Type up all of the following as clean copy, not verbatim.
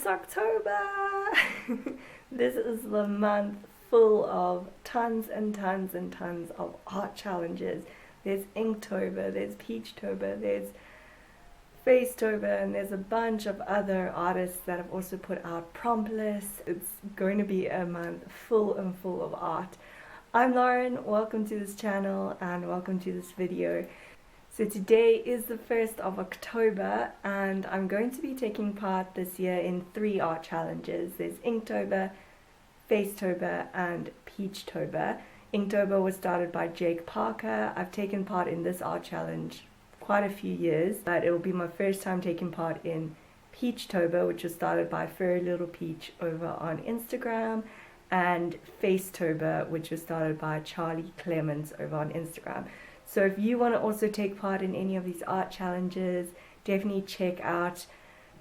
It's October! This is the month full of tons and tons and tons of art challenges. There's Inktober, there's Peachtober, there's Facetober, and there's a bunch of other artists that have also put out prompt lists. It's going to be a month full of art. I'm Lauren, welcome to this channel and welcome to this video. So today is the 1st of October and I'm going to be taking part this year in 3 art challenges. There's Inktober, Facetober and Peachtober. Inktober was started by Jake Parker. I've taken part in this art challenge quite a few years, but it will be my first time taking part in Peachtober, which was started by Furry Little Peach over on Instagram, and Facetober, which was started by Charlie Clemens over on Instagram. So if you want to also take part in any of these art challenges, definitely check out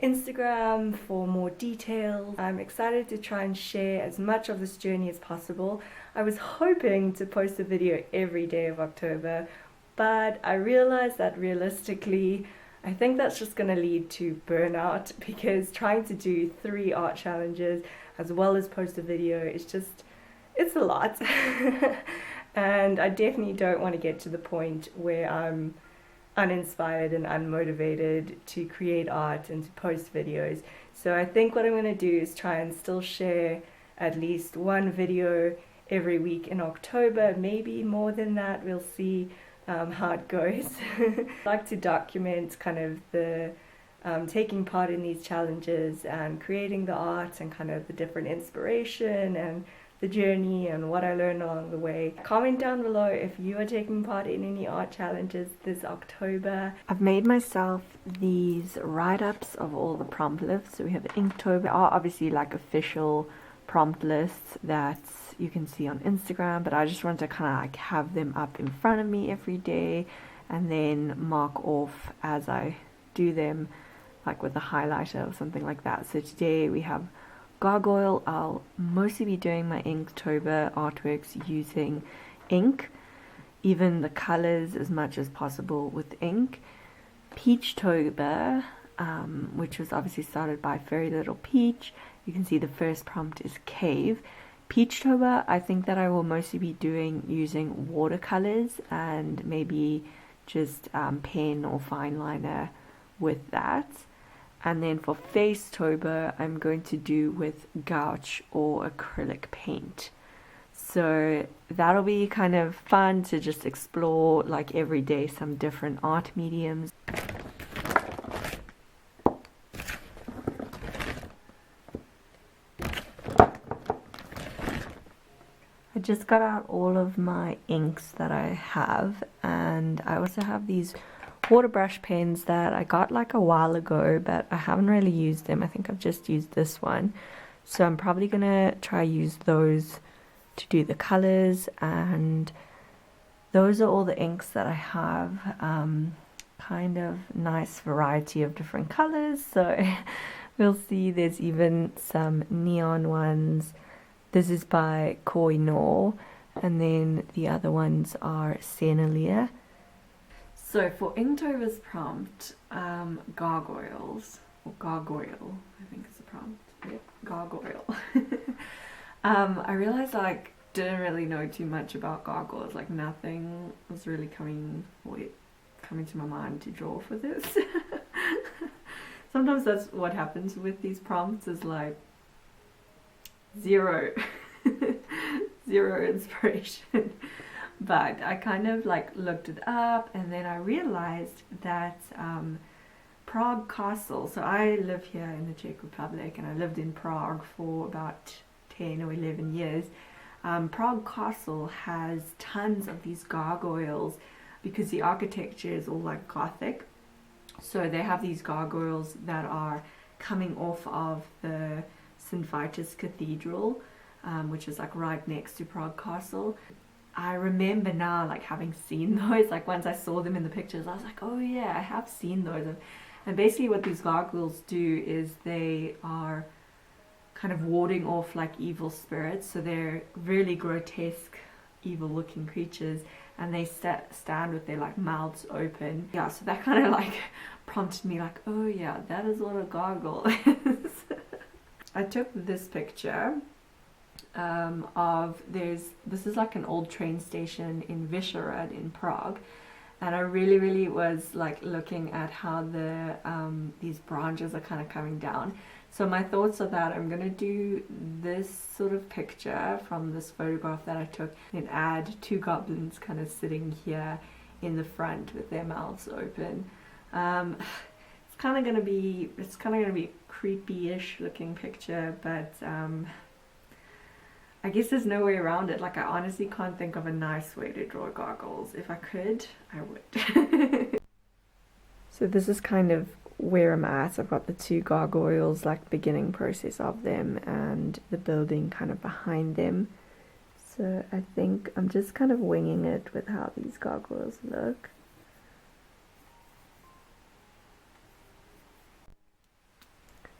Instagram for more details. I'm excited to try and share as much of this journey as possible. I was hoping to post a video every day of October, but I realized that realistically, I think that's just going to lead to burnout, because trying to do 3 art challenges as well as post a video is just, it's a lot. And I definitely don't want to get to the point where I'm uninspired and unmotivated to create art and to post videos. So I think what I'm going to do is try and still share at least one video every week in October, maybe more than that, we'll see how it goes. I like to document kind of the taking part in these challenges and creating the art and kind of the different inspiration and the journey and what I learned along the way. Comment down below if you are taking part in any art challenges this October. I've made myself these write-ups of all the prompt lists. So we have Inktober, are obviously like official prompt lists that you can see on Instagram, but I just want to kind of like have them up in front of me every day and then mark off as I do them, like with a highlighter or something like that. So today we have gargoyle. I'll mostly be doing my Inktober artworks using ink, even the colors as much as possible with ink. Peachtober, which was obviously started by Furry Little Peach. You can see the first prompt is cave. Peachtober, I think that I will mostly be doing using watercolors and maybe just pen or fine liner with that. And then for Facetober, I'm going to do with gouache or acrylic paint. So that'll be kind of fun to just explore, like every day, some different art mediums. I just got out all of my inks that I have, and I also have these water brush pens that I got like a while ago, but I haven't really used them. I think I've just used this one, so I'm probably gonna try use those to do the colors. And those are all the inks that I have, kind of nice variety of different colors. So we'll see. There's even some neon ones. This is by Koi Nor, and then the other ones are Senalia. So for Inktober's prompt, gargoyles, or gargoyle, I think is the prompt. Yep, gargoyle. I realized I didn't really know too much about gargoyles. Like nothing was really coming to my mind to draw for this. Sometimes that's what happens with these prompts, is like zero inspiration. But I kind of like looked it up, and then I realized that Prague Castle, so I live here in the Czech Republic and I lived in Prague for about 10 or 11 years. Prague Castle has tons of these gargoyles because the architecture is all like Gothic. So they have these gargoyles that are coming off of the St. Vitus Cathedral, which is like right next to Prague Castle. I remember now like having seen those, like once I saw them in the pictures I was like, oh yeah, I have seen those. And basically what these gargoyles do is they are kind of warding off like evil spirits. So they're really grotesque, evil looking creatures, and they stand with their like mouths open. Yeah, so that kind of like prompted me like, oh yeah, that is what a gargoyle is. I took this picture this is like an old train station in Vyšehrad in Prague, and I really was like looking at how these branches are kind of coming down. So my thoughts are that I'm gonna do this sort of picture from this photograph that I took and add two goblins kind of sitting here in the front with their mouths open. It's kind of gonna be a creepy-ish looking picture, but I guess there's no way around it. Like, I honestly can't think of a nice way to draw gargoyles. If I could, I would. So this is kind of where I'm at. I've got the two gargoyles, like beginning process of them, and the building kind of behind them. So I think I'm just kind of winging it with how these gargoyles look.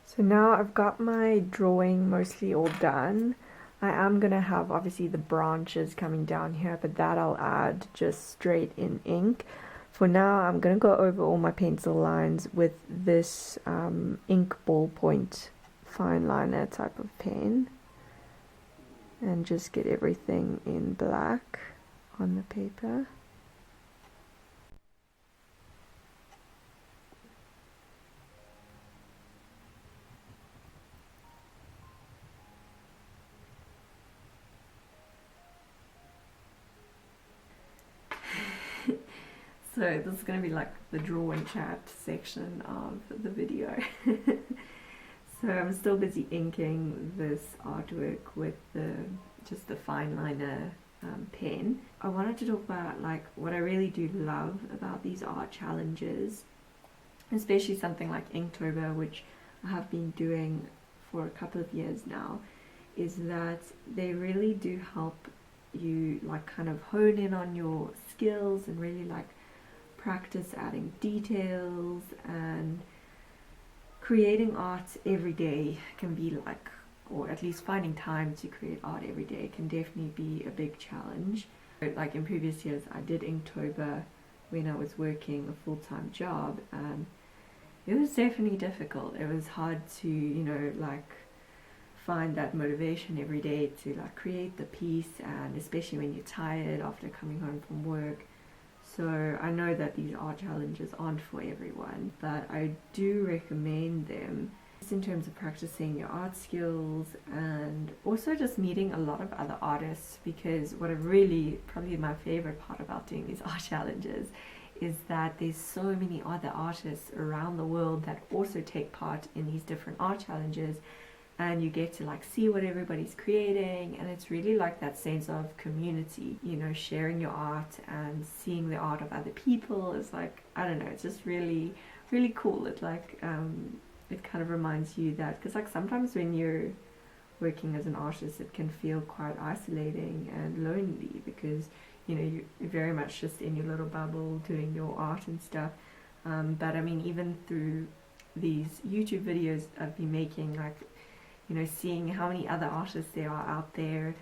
So now I've got my drawing mostly all done. I am going to have obviously the branches coming down here, but that I'll add just straight in ink. For now, I'm going to go over all my pencil lines with this ink ballpoint fine liner type of pen, and just get everything in black on the paper. So this is going to be like the draw and chat section of the video. So I'm still busy inking this artwork with just the fine liner pen. I wanted to talk about like what I really do love about these art challenges, especially something like Inktober, which I have been doing for a couple of years now, is that they really do help you like kind of hone in on your skills and really like practice adding details. And creating art every day can be like, or at least finding time to create art every day can definitely be a big challenge. Like in previous years I did Inktober when I was working a full-time job, and it was definitely difficult. It was hard to, you know, like find that motivation every day to like create the piece, and especially when you're tired after coming home from work. So I know that these art challenges aren't for everyone, but I do recommend them just in terms of practicing your art skills and also just meeting a lot of other artists, because what I really, probably my favorite part about doing these art challenges is that there's so many other artists around the world that also take part in these different art challenges, and you get to like see what everybody's creating, and it's really like that sense of community, you know, sharing your art and seeing the art of other people is like, I don't know, it's just really cool. It like it kind of reminds you that, because like sometimes when you're working as an artist it can feel quite isolating and lonely, because you know you're very much just in your little bubble doing your art and stuff. But I mean, even through these YouTube videos I've been making, like, you know, seeing how many other artists there are out there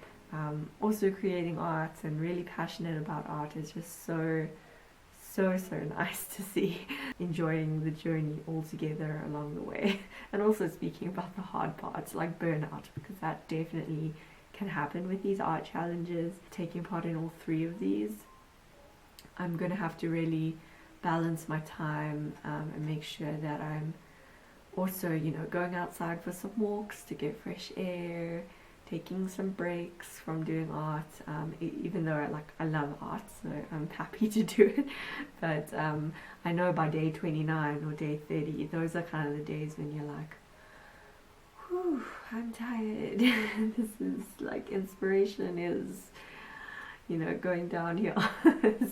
also creating art and really passionate about art is just so nice to see. Enjoying the journey all together along the way, and also speaking about the hard parts like burnout, because that definitely can happen with these art challenges. Taking part in all three of these, I'm gonna have to really balance my time and make sure that I'm also, you know, going outside for some walks to get fresh air, taking some breaks from doing art, even though I love art, so I'm happy to do it. But I know by day 29 or day 30, those are kind of the days when you're like, whew, I'm tired. This is like, inspiration is, you know, going downhill.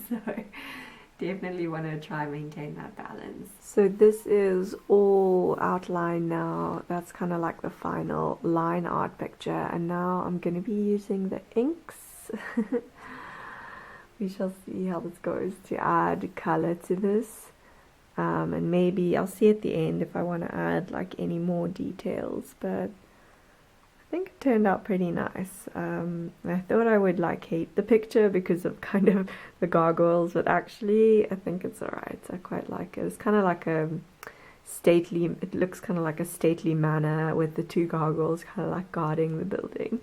So definitely want to try and maintain that balance. So this is all outlined now. That's kind of like the final line art picture, and now I'm going to be using the inks. We shall see how this goes, to add color to this, and maybe I'll see at the end if I want to add like any more details, but I think it turned out pretty nice. I thought I would like hate the picture because of kind of the gargoyles, but actually I think it's alright. I quite like it. It's kind of like a stately, it looks kind of like a stately manor with the two gargoyles kind of like guarding the building.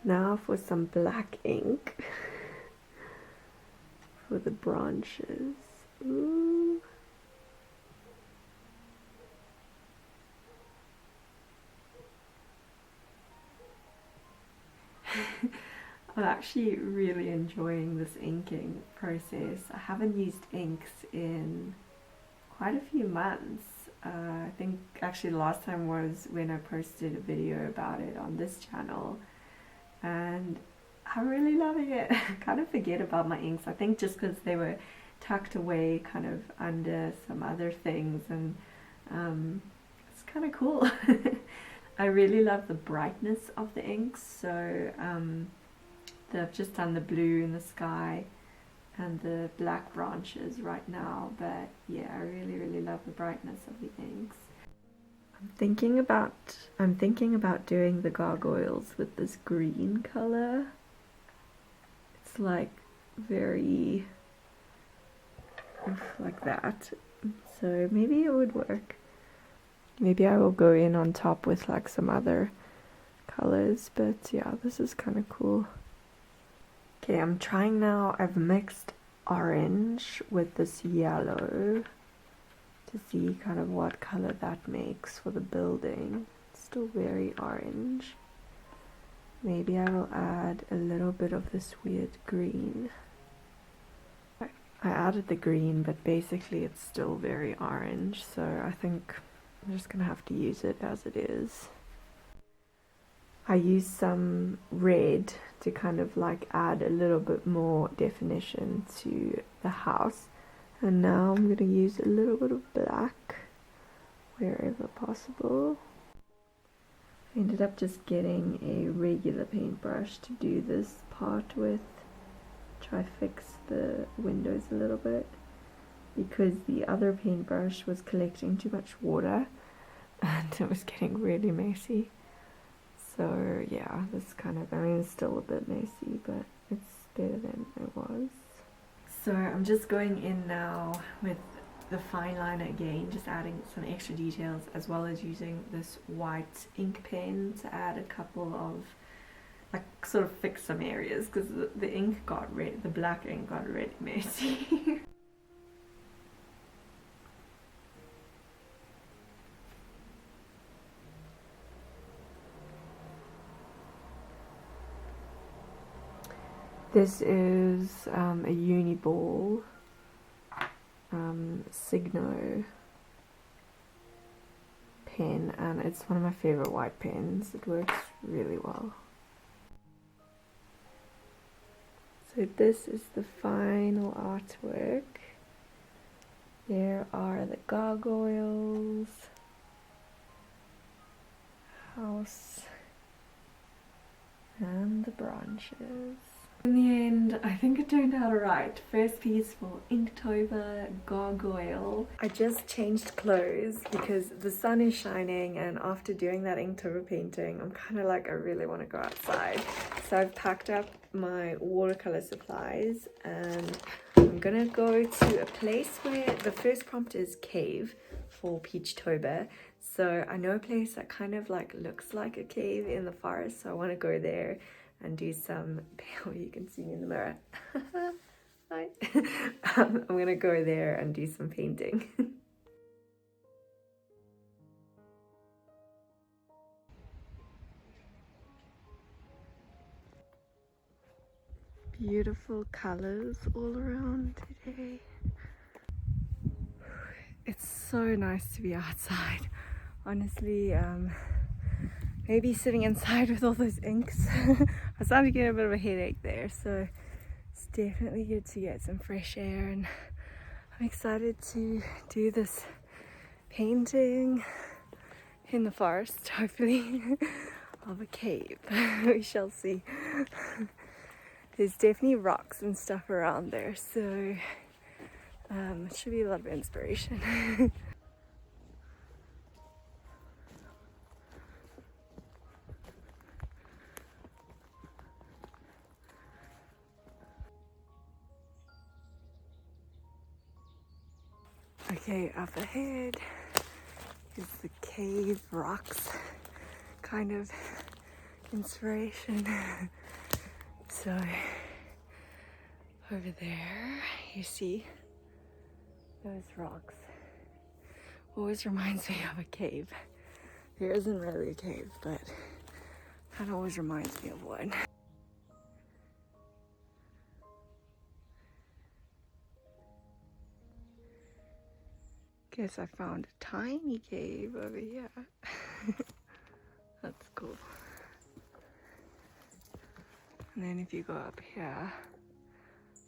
Now for some black ink for the branches. Ooh. I'm actually really enjoying this inking process. I haven't used inks in quite a few months. I think actually the last time was when I posted a video about it on this channel, and I'm really loving it. I kind of forget about my inks, I think just because they were tucked away kind of under some other things, and it's kind of cool. I really love the brightness of the inks, so I've just done the blue in the sky and the black branches right now, but yeah, I really love the brightness of the inks. I'm thinking about doing the gargoyles with this green color. It's like very like that, so maybe it would work. Maybe I will go in on top with like some other colors, but yeah, this is kind of cool. Okay, I'm trying now. I've mixed orange with this yellow to see kind of what color that makes for the building. It's still very orange. Maybe I will add a little bit of this weird green. I added the green, but basically it's still very orange, so I think I'm just gonna have to use it as it is. I used some red to kind of like add a little bit more definition to the house, and now I'm going to use a little bit of black wherever possible. I ended up just getting a regular paintbrush to do this part with, try fix the windows a little bit, because the other paintbrush was collecting too much water and it was getting really messy. So yeah, this kind of, I mean, it's still a bit messy, but it's better than it was. So I'm just going in now with the fine liner again, just adding some extra details, as well as using this white ink pen to add a couple of, like, sort of fix some areas, because the ink got red, the black ink got really messy. This is a uni ball Signo pen, and it's one of my favorite white pens. It works really well. So this is the final artwork. There are the gargoyles, house, and the branches. In the end, I think it turned out alright. First piece for Inktober gargoyle. I just changed clothes because the sun is shining, and after doing that Inktober painting, I'm kind of like, I really want to go outside. So I've packed up my watercolor supplies, and I'm gonna go to a place where the first prompt is cave for Peachtober. So I know a place that kind of like looks like a cave in the forest, so I want to go there and do some, oh, you can see me in the mirror. Hi. I'm gonna go there and do some painting. Beautiful colors all around today. It's so nice to be outside. Honestly, maybe sitting inside with all those inks. I started getting a bit of a headache there, so it's definitely good to get some fresh air, and I'm excited to do this painting in the forest, hopefully, of a cave. We shall see. There's definitely rocks and stuff around there, so it should be a lot of inspiration. Okay, up ahead is the cave rocks kind of inspiration. So over there you see those rocks. Always reminds me of a cave. There isn't really a cave, but that always reminds me of one. Guess I found a tiny cave over here. That's cool. And then if you go up here,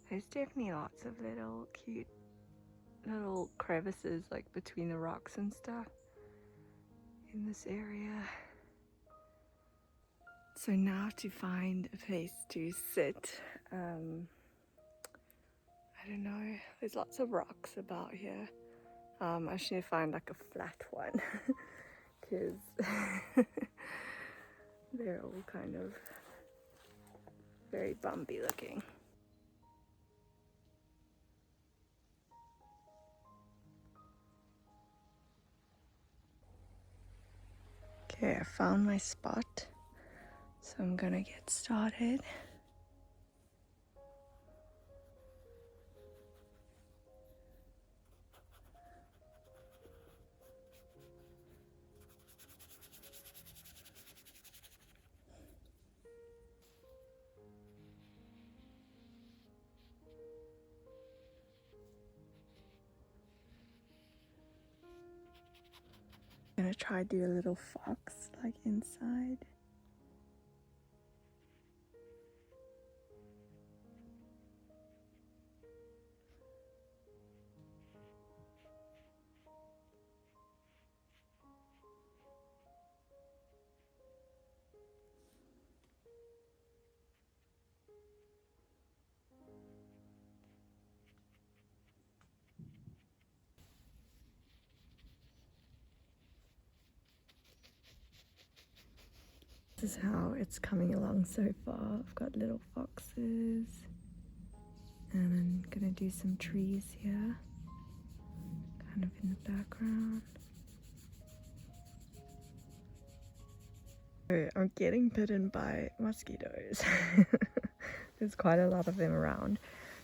there's definitely lots of little cute little crevices like between the rocks and stuff in this area. So now to find a place to sit, I don't know, there's lots of rocks about here. I should need to find like a flat one because they're all kind of very bumpy looking. Okay, I found my spot, so I'm gonna get started. I'm gonna try to do a little fox like inside. This is how it's coming along so far. I've got little foxes and I'm gonna do some trees here, kind of in the background. I'm getting bitten by mosquitoes. There's quite a lot of them around.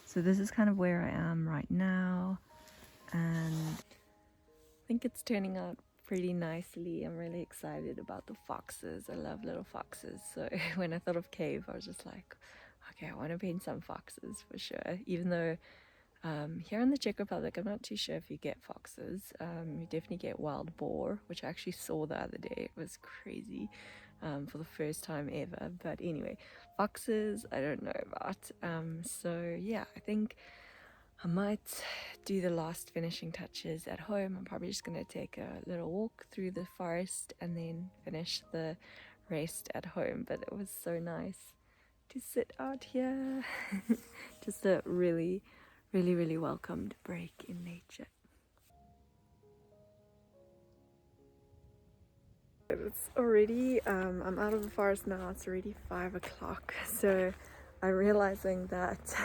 So this is kind of where I am right now, and I think it's turning out pretty nicely. I'm really excited about the foxes. I love little foxes. So when I thought of cave, I was just like, okay, I want to paint some foxes for sure. Even though here in the Czech Republic, I'm not too sure if you get foxes. You definitely get wild boar, which I actually saw the other day. It was crazy for the first time ever. But anyway, foxes, I don't know about. So yeah, I think I might do the last finishing touches at home. I'm probably just going to take a little walk through the forest and then finish the rest at home. But it was so nice to sit out here. Just a really welcomed break in nature. It's already, I'm out of the forest now. It's already 5 o'clock. So I'm realizing that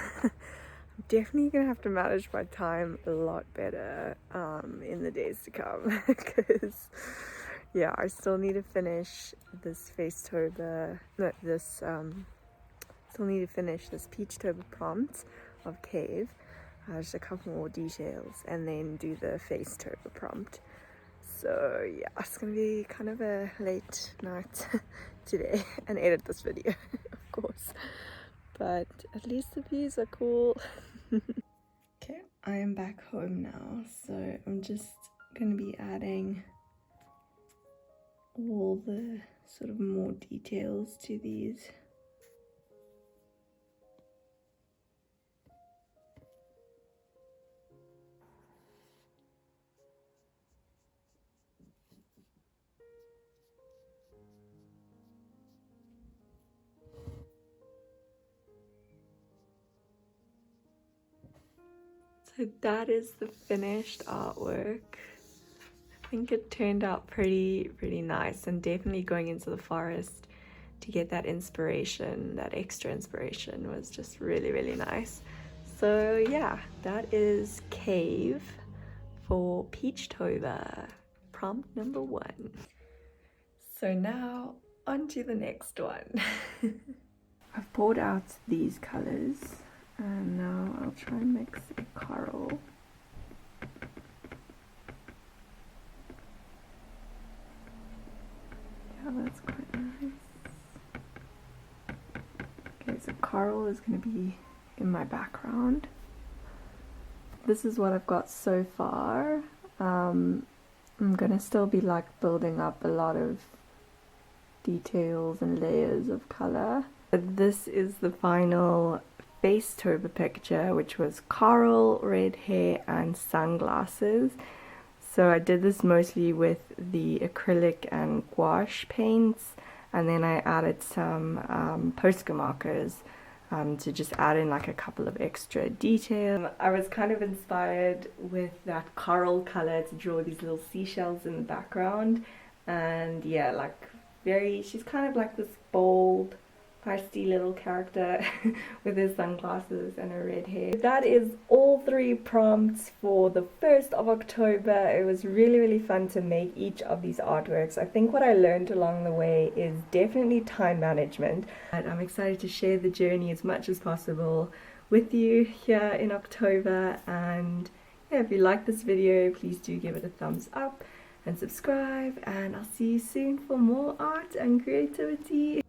I'm definitely gonna have to manage my time a lot better in the days to come because yeah, I still need to finish this Facetober, still need to finish this Peachtober prompt of cave, just a couple more details, and then do the Facetober prompt. So yeah, it's gonna be kind of a late night today and edit this video, of course. But at least the views are cool. Okay, I am back home now, so I'm just gonna be adding all the sort of more details to these. So that is the finished artwork. I think it turned out pretty nice, and definitely going into the forest to get that inspiration, that extra inspiration, was just really nice. So yeah, that is Cave for Peachtober, prompt number 1. So now on to the next one. I've poured out these colors and now I'll try and mix a coral. Yeah, that's quite nice. Okay, so coral is going to be in my background. This is what I've got so far. I'm going to still be like building up a lot of details and layers of color. This is the final Facetober picture, which was coral, red hair and sunglasses. So I did this mostly with the acrylic and gouache paints, and then I added some Posca markers to just add in like a couple of extra details. I was kind of inspired with that coral color to draw these little seashells in the background, and yeah, like she's kind of like this bold, feisty little character with her sunglasses and her red hair. That is all 3 prompts for the 1st of October. It was really fun to make each of these artworks. I think what I learned along the way is definitely time management. And I'm excited to share the journey as much as possible with you here in October. And yeah, if you like this video, please do give it a thumbs up and subscribe, and I'll see you soon for more art and creativity.